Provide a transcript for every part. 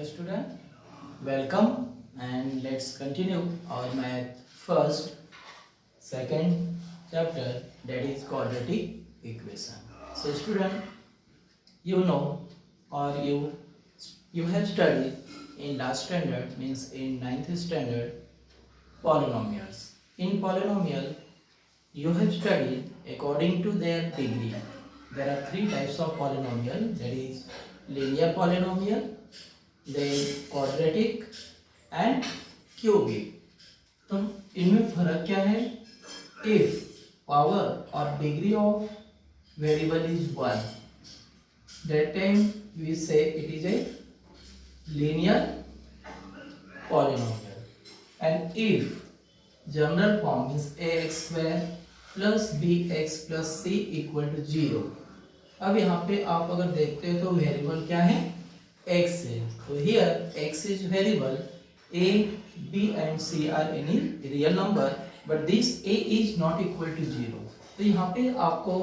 student, welcome and let's continue our math first second chapter, that is quadratic equation. So student, you know or you have studied in last standard, means in 9th standard, polynomials. In polynomial you have studied according to their degree. There are three types of polynomial, that is linear polynomial, then quadratic and cubic. तो इनमें फर्क क्या है? If power और degree of variable is 1, that time we say it is a linear polynomial. And if general form is ax square plus bx plus c equal to 0. अब यहाँ पे आप अगर देखते हो तो वेरिएबल क्या है? x है. तो here x is variable, a, b and c are any real number, but this a is not equal to 0. तो यहाँ पे आपको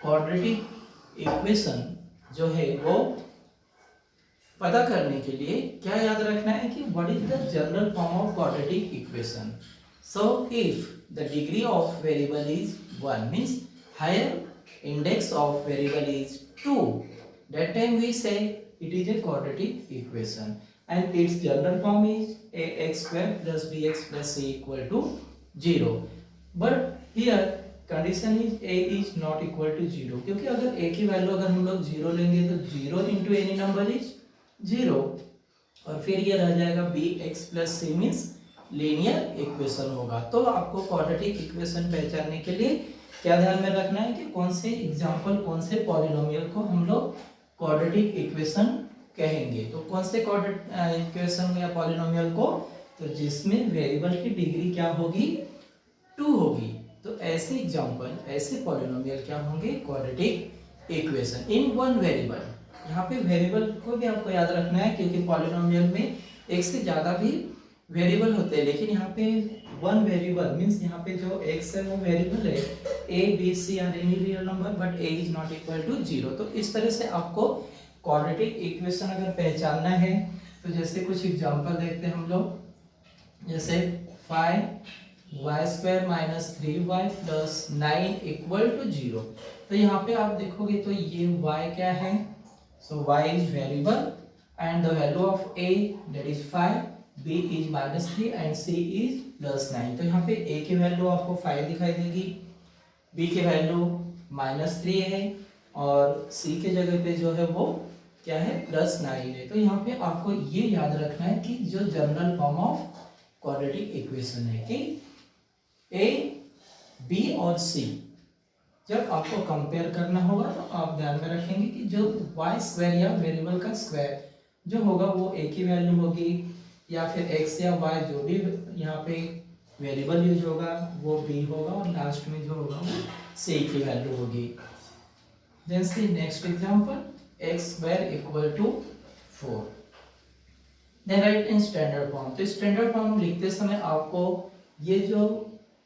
quadratic equation जो है वो पता करने के लिए क्या याद रखना है कि what is the general form of quadratic equation. So if the degree of variable is 1, means higher index of variable is 2, that time we say it is a quadratic equation and its general form is ax square plus bx plus c equal to 0. But here condition is a is not equal to 0, क्योंकि अगर a की value अगर हम लोग 0 लेंगे तो 0 into any number is 0 और फिर ये रह जाएगा bx plus c means linear equation होगा. तो आपको क्वाड्रेटिक इक्वेशन पहचानने के लिए क्या ध्यान में रखना है कि कौन से एग्जांपल, कौन से पॉलिनोमियल को हम लोग क्वाड्रेटिक इक्वेशन कहेंगे. तो कौन से क्वाड्रेटिक इक्वेशन या पॉलिनोमियल को? तो जिसमें वेरिएबल की डिग्री क्या होगी? 2 होगी. तो ऐसे एग्जांपल, ऐसे पॉलिनोमियल क्या होंगे? Quadratic equation in one variable. यहाँ पे वेरिएबल को भी आपको याद रखना है क्योंकि पॉलिनोमियल में एक से ज़्यादा भी वेरिएबल होते हैं, लेकिन यहाँ पे वन वेरिएबल मीन्स यहाँ पे जो x है वो वेरिएबल है. a b c are any real number but a is not equal to 0. तो इस तरह से आपको क्वाड्रेटिक इक्वेशन अगर पहचानना है तो जैसे कुछ एग्जांपल देखते हैं हम लोग. जैसे 5y square minus 3y plus 9 equal to 0. तो यहाँ पे आप देखोगे तो ये y क्या है? सो y is variable and the value of a that is 5, b is minus 3 and c is plus 9. तो यहाँ पे a की वैल्यू आपको 5 दिखाई देगी, b की वैल्यू माइनस 3 है और c के जगह पे जो है वो क्या है? प्लस 9 है. तो यहाँ पे आपको ये याद रखना है कि जो general form of quadratic equation है कि a, b और c जब आपको कंपेयर करना होगा तो आप ध्यान में रखेंगे कि जो y स्क्वायर या वेरिएबल का स्क्वायर जो होगा वो a की वैल्यू होगी या फिर x या y जो भी यहाँ पे वेरिएबल यूज होगा वो b होगा और लास्ट में जो होगा वो c की वैल्यू होगी. Then see next example, x square equal to 4. Then write in standard form. तो स्टैंडर्ड फॉर्म लिखते समय आपको ये जो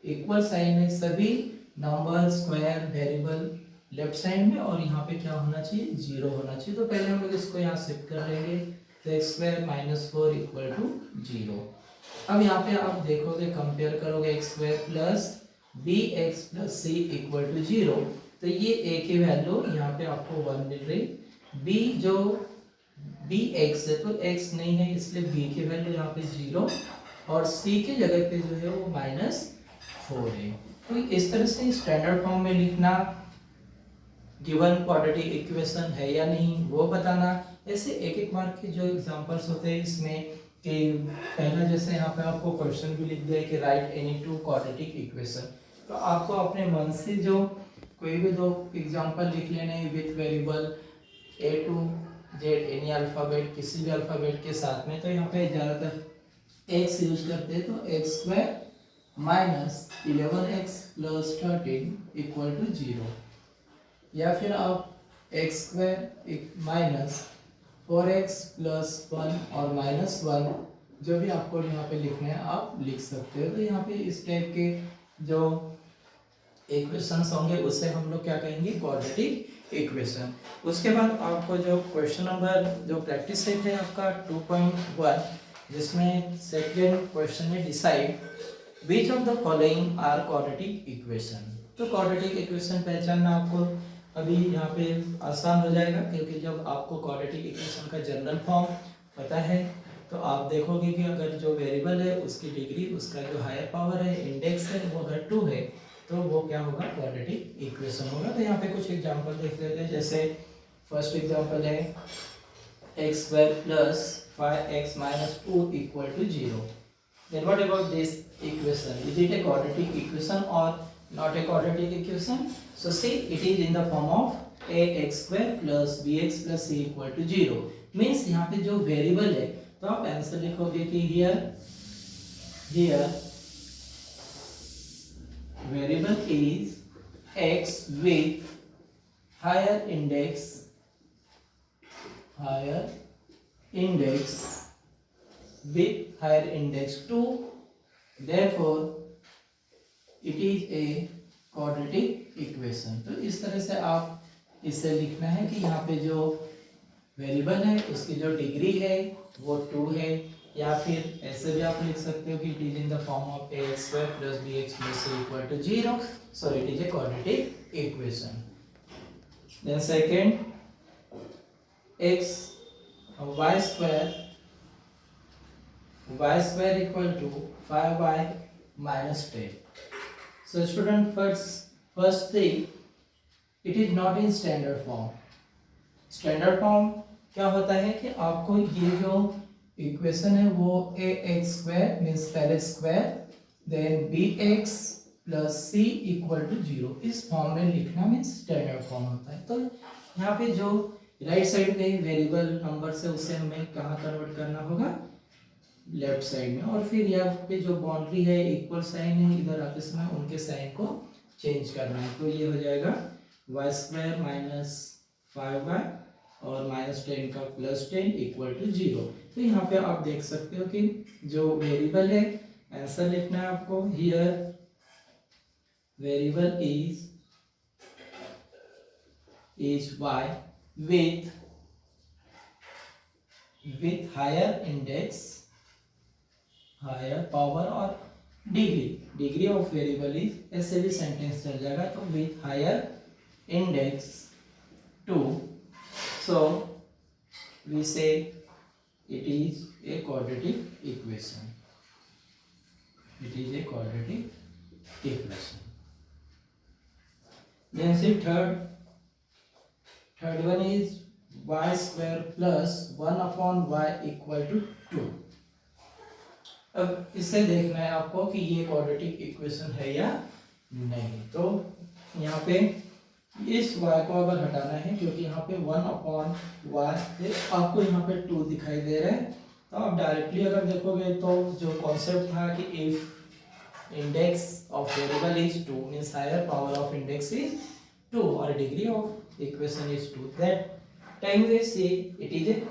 इक्वल साइन है सभी number, square, variable left side में और यहाँ पे क्या होना चाहिए? 0 होना चाहिए. तो पहले हम लोग इसको यहाँ शिफ्ट कर लेंगे. तो x square minus 4 equal to 0. अब यहाँ पे आप देखोगे, कंपेयर करोगे x square plus bx plus c equal to 0. तो ये a की वैल्यू यहाँ पे आपको 1 मिल रही, b जो bx है तो x नहीं है इसलिए b की वैल्यू यहाँ पे 0 और c के जगह पे जो है वो माइनस 4 है. तो इस तरह से स्टैंडर्ड फॉर्म में लिखना, गिवन क्वाड्रेटिक इक्वेशन है या नहीं वो बताना. ऐसे एक एक मार्क के जो एग्जांपल्स होते हैं इसमें कि पहला जैसे यहाँ पे आपको क्वेश्चन भी लिख दिया कि right any two quadratic equation. तो आपको अपने मन से जो कोई भी दो एग्जांपल लिख लेने with variable a to z any alphabet, किसी भी अल्फाबेट के साथ में. तो यहाँ पे ज़्यादातर x यूज करते हैं तो x square minus 11x plus 13 equal to 0 या फिर आप x square minus 4x plus 1 और माइनस 1 जो भी आपको यहाँ पे लिखना है आप लिख सकते हो. तो यहाँ पे इस टाइप के जो इक्वेशंस होंगे उसे हम लोग क्या कहेंगे? Quadratic equation. उसके बाद आपको जो क्वेश्चन नंबर जो प्रैक्टिस सेट है आपका 2.1, जिसमें सेकंड क्वेश्चन में decide which of the following are quadratic equation. तो क्वाड्रेटिक इक्वेशन पहचानना आपको अभी यहाँ पे आसान हो जाएगा, क्योंकि जब आपको क्वाड्रेटिक इक्वेशन का जनरल फॉर्म पता है तो आप देखोगे कि अगर जो वेरिएबल है उसकी डिग्री, उसका जो हायर पावर है, इंडेक्स है, वो अगर 2 है तो वो क्या होगा, क्वाड्रेटिक इक्वेशन होगा। तो यहाँ पे कुछ एग्जांपल देख लेते हैं। जैसे फर्स्ट एग्जांपल है x square plus 5x minus 2 equal to 0। Then what about this equation, is it a quadratic equation और not a quadratic equation? So see it is in the form of ax square plus bx plus c equal to 0। Means यहाँ पे जो variable है तो आप answer लिखोगे कि here variable is x with higher index with higher index 2, therefore it is a quadratic equation। तो इस तरह से आप इसे लिखना है कि यहाँ पे जो वेरिएबल है उसकी जो डिग्री है वो 2 है, या फिर ऐसे भी आप लिख सकते हो कि it is in the form of ax square plus bx plus c equal to 0, so it is a quadratic equation. Then second x y square equal to 5y minus 10। So student first thing, it is not in standard form. Standard form क्या होता है कि आपको ये जो equation है वो ax square means पहले square then bx plus c equal to 0 इस फॉर्म में लिखना मींस स्टैंडर्ड फॉर्म होता है। तो यहाँ पे जो राइट साइड में वेरिएबल नंबर से उसे हमें कहाँ कन्वर्ट करना होगा, लेफ्ट साइड में। और फिर यहाँ पे जो बाउंड्री है इक्वल साइन है, इधर आते समय उनके साइन को चेंज करना है। तो ये हो जाएगा y स्क्वायर माइनस 5y और माइनस 10 का प्लस 10 इक्वल टू 0। तो यहाँ पे आप देख सकते हो कि जो वेरिएबल है, आंसर लिखना है आपको। Here variable is y with higher index, higher power और डिग्री ऑफ वेरिएबल इज, ऐसे भी सेंटेंस चल जाएगा। तो with higher index 2, so we say it is a quadratic equation. It is a quadratic equation. Then see third one is y square plus 1 upon y equal to 2। अब इससे देखना है आपको कि ये क्वाड्रेटिक इक्वेशन है या नहीं। तो यहाँ पे इस y को अगर हटाना है, क्योंकि यहाँ पे 1 अपॉन y आपको यहाँ पे 2 दिखाई दे रहा है, तो आप डायरेक्टली अगर देखोगे तो जो कॉन्सेप्ट था कि if index of variable is 2 means higher power of index is 2 और degree of equation is 2, that time we see it is a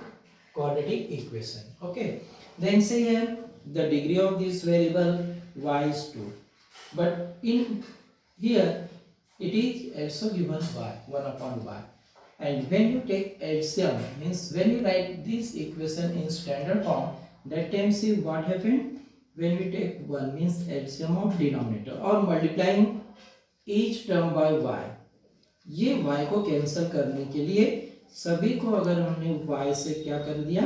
quadratic equation. Okay, then say here the degree of this variable y is 2, but in here it is also given y 1 upon y, and when you take LCM means when you write this equation in standard form, that time see what happened when we take 1 means LCM of denominator or multiplying each term by y। ये y को cancel करने के लिए सभी को अगर हमने y से क्या कर दिया,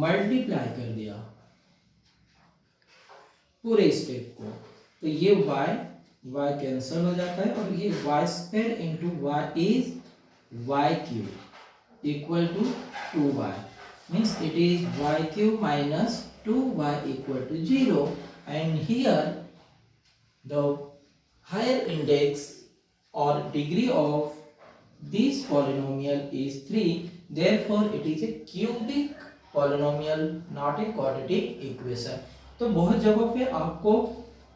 मल्टीप्लाई कर दिया पूरे स्टेप को, तो ये y कैंसिल हो जाता है और ये y square into y is y cube equal to 2y means it is y cube minus 2y equal to 0, and here the higher इंडेक्स or degree of this polynomial is 3, therefore it is a cubic polynomial, not a quadratic equation। तो बहुत जगहों पे आपको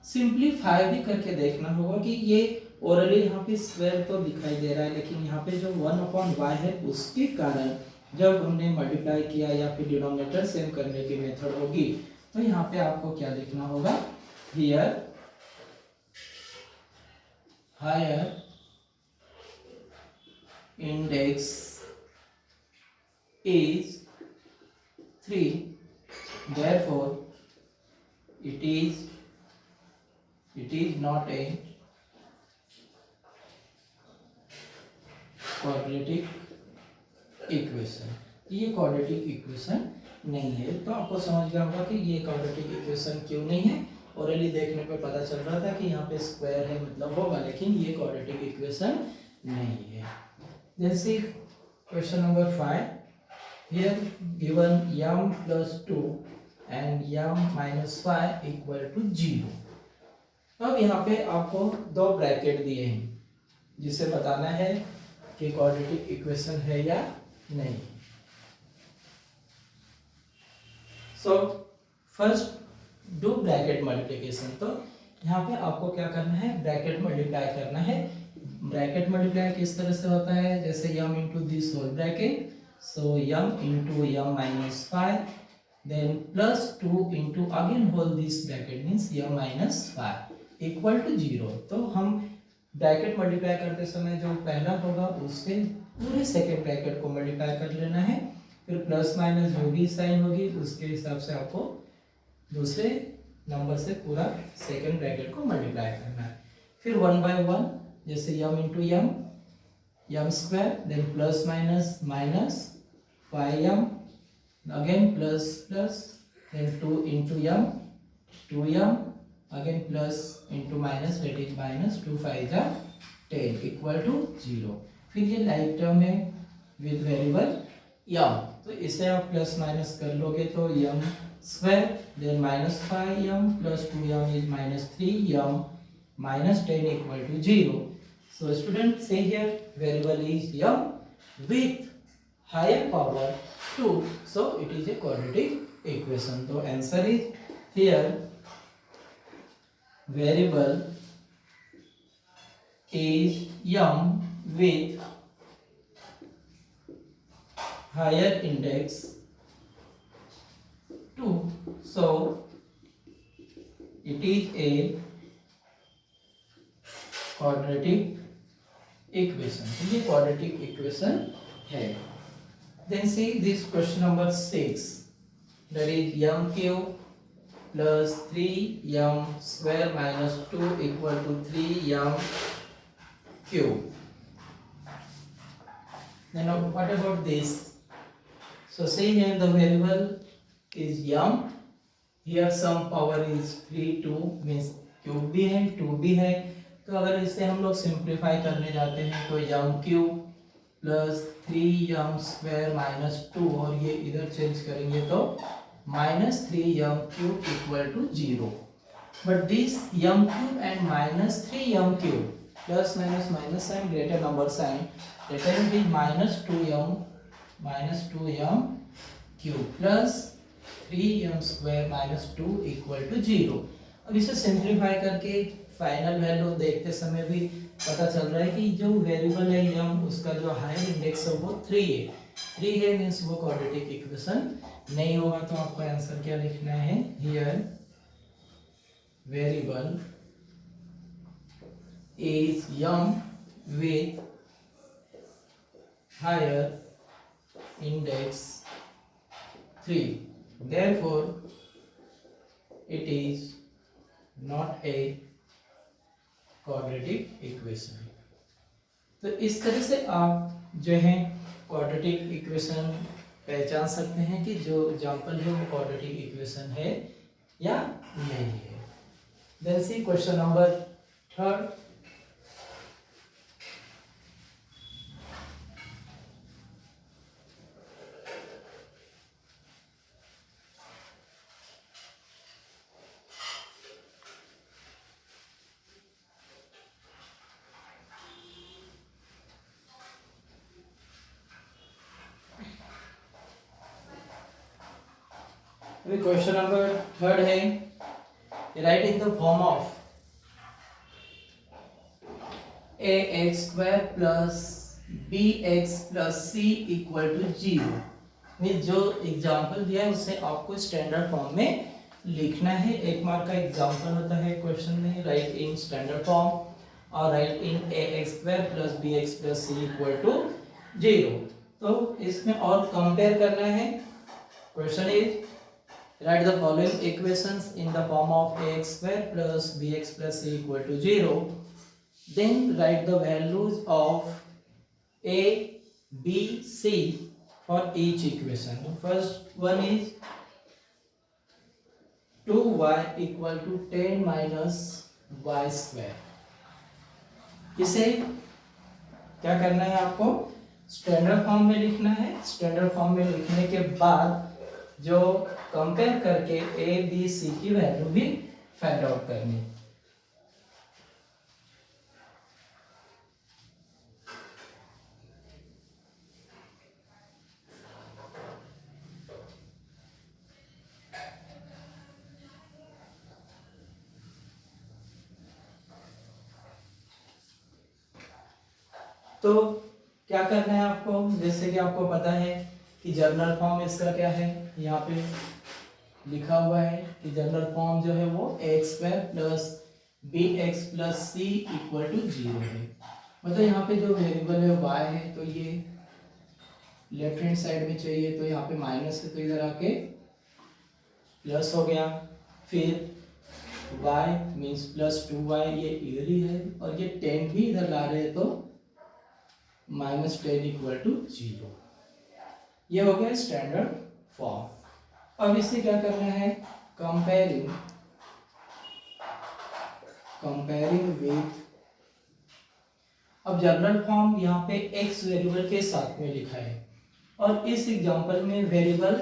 simplify भी करके देखना होगा कि ये ओरली यहाँ पे स्क्वायर तो दिखाई दे रहा है, लेकिन यहाँ पे जो 1 अपॉन y है उसके कारण जब हमने मल्टीप्लाई किया या फिर डिनोमिनेटर सेम करने की मेथड होगी, तो यहाँ पे आपको क्या लिखना होगा, here higher index is 3, therefore it is not a quadratic equation। ये quadratic equation नहीं है। तो आपको समझ गया होगा कि ये quadratic equation क्यों नहीं है। ओरली देखने पे पता चल रहा था कि यहाँ पे स्क्वायर है मतलब होगा, लेकिन ये quadratic equation नहीं है। Then see question number 5. Here given m plus 2 and m minus 5 equal to 0. अब यहाँ पे आपको दो ब्रैकेट दिए हैं जिसे बताना है कि क्वाड्रेटिक इक्वेशन है या नहीं। So first do bracket multiplication. तो यहाँ पे आपको क्या करना है, ब्रैकेट मल्टीप्लाई करना है। ब्रैकेट मल्टीप्लाई किस तरह से होता है, जैसे m into this whole bracket, so m into m minus 5 then plus 2 into again whole this bracket means m minus 5 equal to 0। तो हम ब्रैकेट मल्टीप्लाई करते समय जो पहला होगा उससे पूरे सेकेंड ब्रैकेट को मल्टीप्लाई कर लेना है, फिर प्लस माइनस जो भी साइन होगी उसके हिसाब से आपको दूसरे नंबर से पूरा सेकेंड ब्रैकेट को मल्टीप्लाई करना है। फिर 1 बाय 1 जैसे m into m square then plus minus minus 5m again plus plus then 2 into m 2m again plus into minus that is minus 2 5 जा 10 इक्वल टू 0। फिर ये लाइक टर्म है with variable m, तो इसे आप plus minus कर लोगे तो m square then minus 5m plus 2m is minus 3m minus 10 equal to 0. So students say here variable is m with higher power 2. So it is a quadratic equation. So answer is here variable is m with higher index 2. So it is a quadratic equation। तो ये quadratic equation है। Then see this question number 6, that is m cube plus 3m square minus 2 equal to 3m cube। Then what about this? So see here the variable is m, here some power is 3 2 means cube भी है 2 भी है। तो अगर इसे हम लोग simplify करने जाते हैं तो m cube plus 3m square minus 2 और ये इधर चेंज करेंगे तो minus 3m cube equal to 0। But this m cube and minus 3m cube plus minus minus sign greater number sign that is minus 2m cube plus 3m square minus 2 equal to 0। अब इसे simplify करके final value देखते समय भी पता चल रहा है कि जो वेरिएबल है m उसका जो हायर इंडेक्स है वो 3 है। 3 है मींस वो क्वाड्रेटिक इक्वेशन नहीं होगा। तो आपको आंसर क्या लिखना है, here variable is m with higher index 3, therefore it is not a quadratic equation. तो इस तरह से आप जो है क्वाड्रेटिक इक्वेशन पहचान सकते हैं कि जो एग्जांपल है वो क्वाड्रेटिक इक्वेशन है या नहीं है। Then see question number 3। अभी क्वेश्चन नंबर 3 है, write in the form of ax square plus bx plus c equal to 0। Means जो एग्जाम्पल दिया है उसे आपको स्टैंडर्ड फॉर्म में लिखना है। 1 मार्क का एग्जाम्पल होता है क्वेश्चन में, राइट इन स्टैंडर्ड फॉर्म और write in ax square plus bx plus c equal to zero. तो इसमें और कंपेयर करना है। Question is write the following equations in the form of ax square plus bx plus c equal to 0. Then write the values of a, b, c for each equation. The first one is 2y equal to 10 minus y square. इसे क्या करना है आपको? Standard form में लिखना है। Standard form में लिखने के बाद जो कंपेयर करके ए बी सी की वैल्यू भी फाइंड आउट करनी। तो क्या करना है आपको? जैसे कि आपको पता है कि जनरल फॉर्म इसका क्या है, यहाँ पे लिखा हुआ है कि जनरल फॉर्म जो है वो x square plus b x plus c equal to 0 है। मतलब यहाँ पे जो वेरिएबल है y है, तो ये लेफ्ट हैंड साइड में चाहिए, तो यहाँ पे माइनस है तो इधर आके प्लस हो गया। फिर y मीन्स प्लस 2y, ये इधर ही है, और ये 10 भी इधर ला रहे हैं तो माइनस 10 इक्वल टू 0। ये हो गया स्टैंडर्ड फॉर्म। अब इसे क्या करना है? कंपेयरिंग विथ, अब जनरल फॉर्म यहाँ पे x वेरिएबल के साथ में लिखा है और इस एग्जांपल में वेरिएबल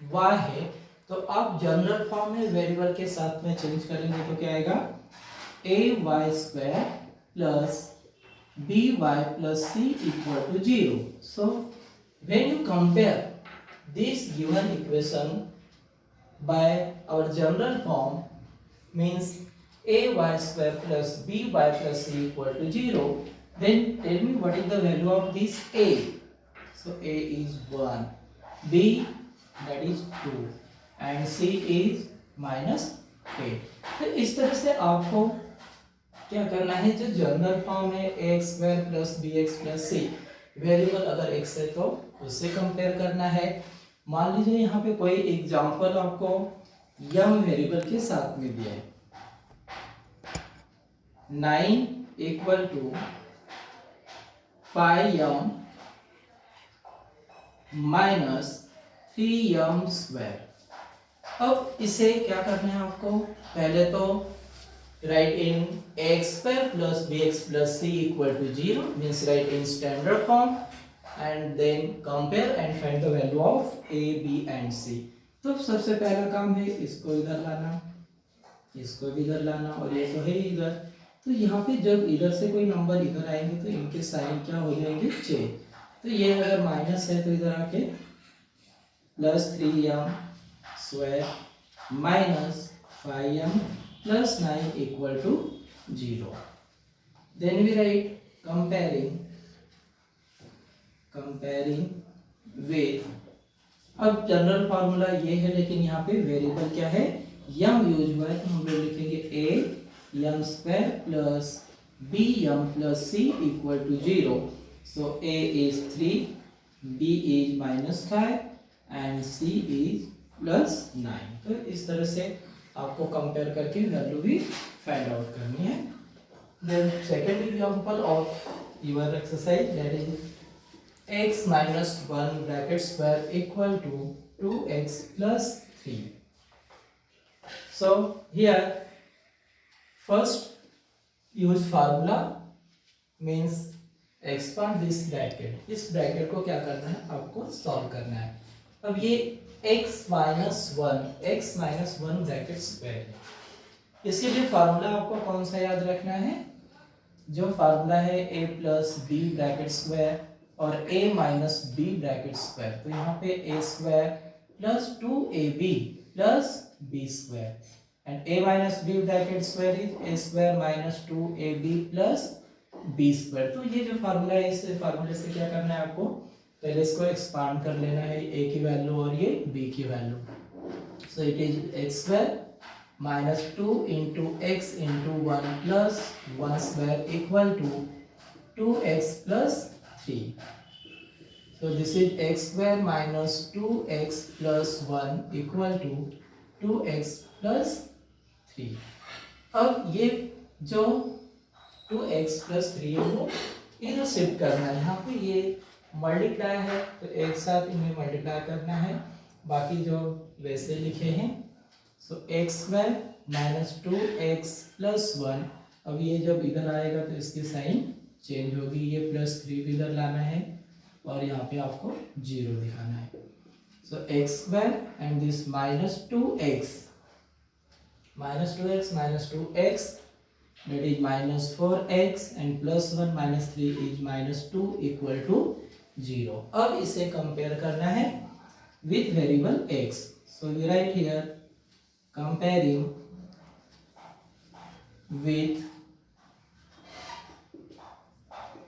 y है, तो आप जनरल फॉर्म में वेरिएबल के साथ में चेंज करेंगे तो क्या आएगा? ay square plus by plus c equal to 0. So when you compare this given equation by our general form, means ay square plus by plus c equal to 0, then tell me what is the value of this a. So a is 1, b that is 2 and c is minus 8. तो इस तरह से आपको क्या करना है? जो general form है x square plus b x plus c, variable अगर एक्स है तो उससे कंपेयर करना है। मान लीजिए यहाँ पे कोई एग्जांपल आपको यम वेरिएबल के साथ में दिया है, 9 equal to 5m minus 3m square. अब इसे क्या करना है आपको? पहले तो write in x square plus bx plus c equal to 0, means write in standard form and then compare and find the value of a, b and c. तो सबसे पहला काम है इसको इधर लाना, इसको भी इधर लाना, और ये तो है इधर। तो यहाँ पे जब इधर से कोई नंबर इधर आएंगे तो इनके साइन क्या हो जाएंगे? चेंज। तो ये अगर माइनस है तो इधर आके plus 3m square minus 5m plus 9 equal to 0. Then we write comparing with, अब जनरल फार्मूला ये है, लेकिन यहाँ पे वेरिएबल क्या है? यम यूज हुआ है, तो हम लोग लिखेंगे a m square plus b m plus c equal to 0. So a is 3, b is minus 5 and c is plus 9. तो इस तरह से आपको कंपेयर करके वैल्यू भी फाइंड आउट करनी है। Then second example of your exercise, that is x minus 1 bracket square equal to 2x plus 3. So here first use formula, means expand this bracket. इस ब्रैकेट को क्या करना है? आपको सॉल्व करना है। अब ये x minus one bracket square, इसके लिए फार्मूला आपको कौन सा याद रखना है? जो फार्मूला है a plus b bracket square और a minus b bracket square. तो यहाँ पे a स्क्वायर plus 2ab plus b square and a minus b bracket square is a square minus 2ab plus b square. तो ये जो formula है, इस फार्मूले से क्या करना है आपको? पहले इसको एक्सपांड कर लेना है, a की वैल्यू और ये b की value. So it is x square minus 2 into x into 1 plus 1 square equal to 2x plus 3। So this is x square minus 2x plus 1 equal to 2x plus 3। अब ये जो 2x plus 3 है वो इधर shift करना है। यहाँ पे ये मल्टीप्लाई है तो एक साथ इन्हें मल्टीप्लाई करना है, बाकी जो वैसे लिखे हैं। So x square minus 2x plus 1, अब ये जब इधर आएगा तो इसकी साइन चेंज होगी, ये प्लस 3 भी इधर लाना है और यहाँ पे आपको 0 दिखाना है। So x square and this minus 2x minus 2x that is minus 4x and plus 1 minus 3 is minus 2 equal to 0। अब इसे कंपेयर करना है with variable x। So we write here comparing with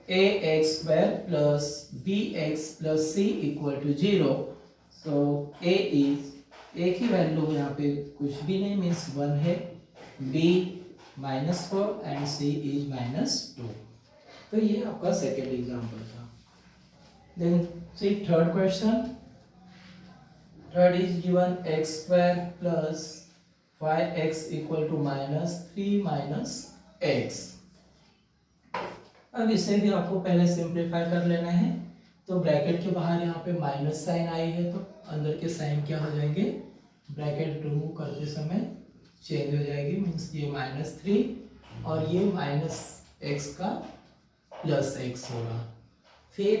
ax square plus bx plus c equal to 0। So a is एक ही value यहाँ पे कुछ भी नहीं मीन्स 1 है, b -4 एंड c इज -2। तो ये आपका सेकेंड एग्जाम्पल था। Then see third question. Third is given x square plus 5x equal to -3 minus x। अब इसे भी आपको पहले सिंप्लीफाई कर लेना है। तो ब्रैकेट के बाहर यहाँ पे माइनस साइन आई है तो अंदर के साइन क्या हो जाएंगे, ब्रैकेट रिमूव करते समय चेंज हो जाएगी, मीन्स ये -3 और ये -x का +x होगा। फिर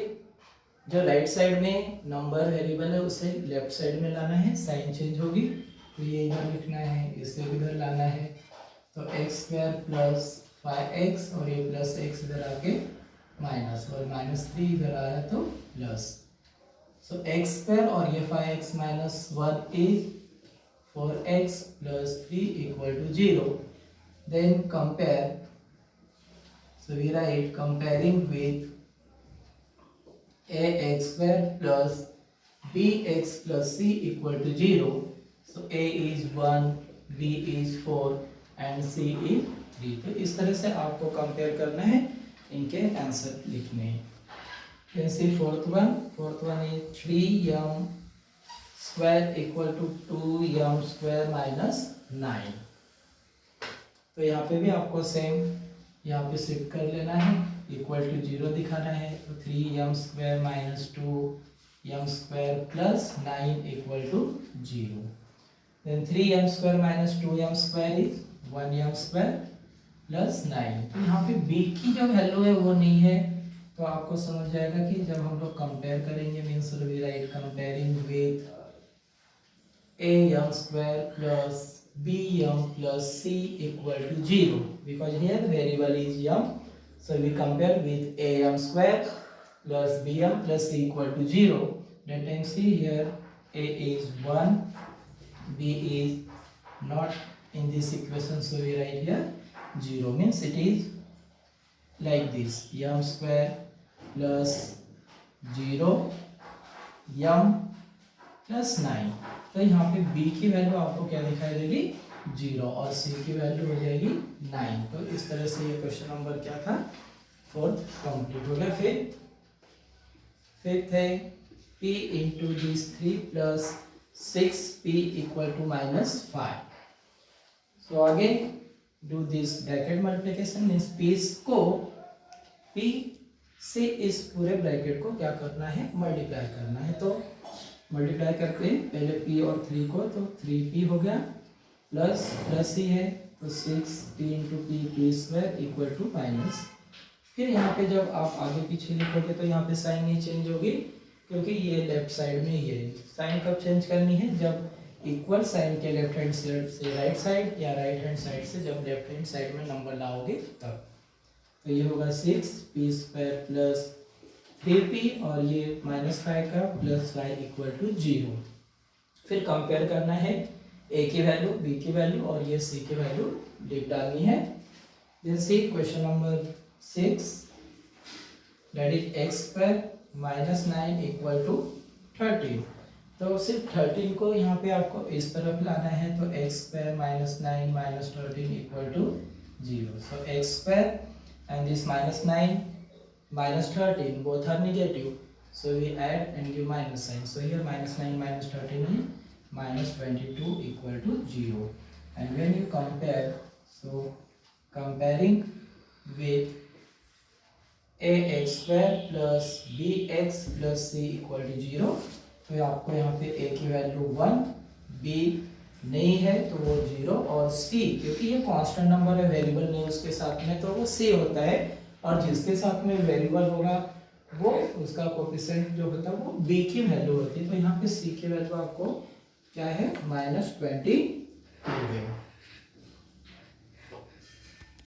जो राइट साइड में नंबर वेरिएबल है उसे लेफ्ट साइड में लाना है, साइन चेंज होगी तो ये इधर लिखना है, इसे इधर लाना है। तो x स्क्वायर प्लस 5x और ये +x इधर आके माइनस और -3 इधर आया तो प्लस। सो x स्क्वायर और ये 5x minus 1 is 4x plus 3 equal to 0। Then compare, so we write comparing with ax square plus bx plus c equal to 0। So a is 1, b is 4 and c is 3। तो इस तरह से आपको compare करना है, इनके answer लिखने हैं। Then see fourth one is 3m square equal to 2m square minus 9। तो यहाँ पे भी आपको सेम यहाँ पे शिफ्ट कर लेना है, इक्वल टू 0 दिखाना है। तो 3m square minus 2m square plus 9 equal to 0। Then 3m square minus 2m square is 1m square plus 9। तो यहाँ पे b की जो वैल्यू है वो नहीं है, तो आपको समझ जाएगा कि जब हम लोग कंपेयर करेंगे means we write comparing with am square plus bm plus c equal to 0 because here variable is m। So we compare with am square plus bm plus c equal to 0। That time see here a is 1, b is not in this equation, so we write here 0 means it is like this, m square plus 0 m plus 9। तो यहाँ पे b की value आपको क्या दिखाई देगी, 0 और c की वैल्यू हो जाएगी 9। तो इस तरह से ये क्वेश्चन नंबर क्या था, 4th कंप्लीट हो गया। फिफ्थ है p into this 3 plus 6p equal to -5। So आगे do this bracket multiplication means p को p से इस पूरे ब्रैकेट को क्या करना है, मल्टीप्लाई करना है। तो मल्टीप्लाई करते हैं पहले p और 3 को, तो 3p हो गया प्लस ही है तो 6p into p square equal to minus. फिर यहाँ पे जब आप आगे पीछे लिखोगे तो यहाँ पे साइन नहीं चेंज होगी क्योंकि ये लेफ्ट साइड में ही है। साइन कब चेंज करनी है, जब इक्वल साइन के लेफ्ट हैंड साइड से राइट साइड या राइट हैंड साइड से जब लेफ्ट हैंड साइड में नंबर लाओगे तब। तो ये होगा 6p स्क्वायर प्लस 3p और ये -5 का प्लस 5 इक्वल टू 0। फिर कंपेयर करना है a की वैल्यू, b की वैल्यू और ये c की वैल्यू लिख डालनी है। Then see question number 6 that is x square minus 9 equal to 13। तो सिर्फ 13 को यहाँ पे आपको इस तरफ लाना है, तो x square minus 9 minus 13 equal to 0। So x square and this -9 minus 13 both are negative, So we add and give minus sign. So here minus 9 minus 13 minus 22 equal to 0. And when you compare, so comparing with ax square plus bx plus c equal to 0, तो आपको यहाँ पे a की value 1, b नहीं है तो वो 0, और c क्योंकि ये कांस्टेंट नंबर है, वेरिएबल नहीं उसके साथ में, तो वो c होता है, और जिसके साथ में वेरिएबल होगा वो उसका कोफिशिएंट जो होता है वो b की वैल्यू होती है। तो यहाँ पे c की वैल्यू आपको क्या है -22 है।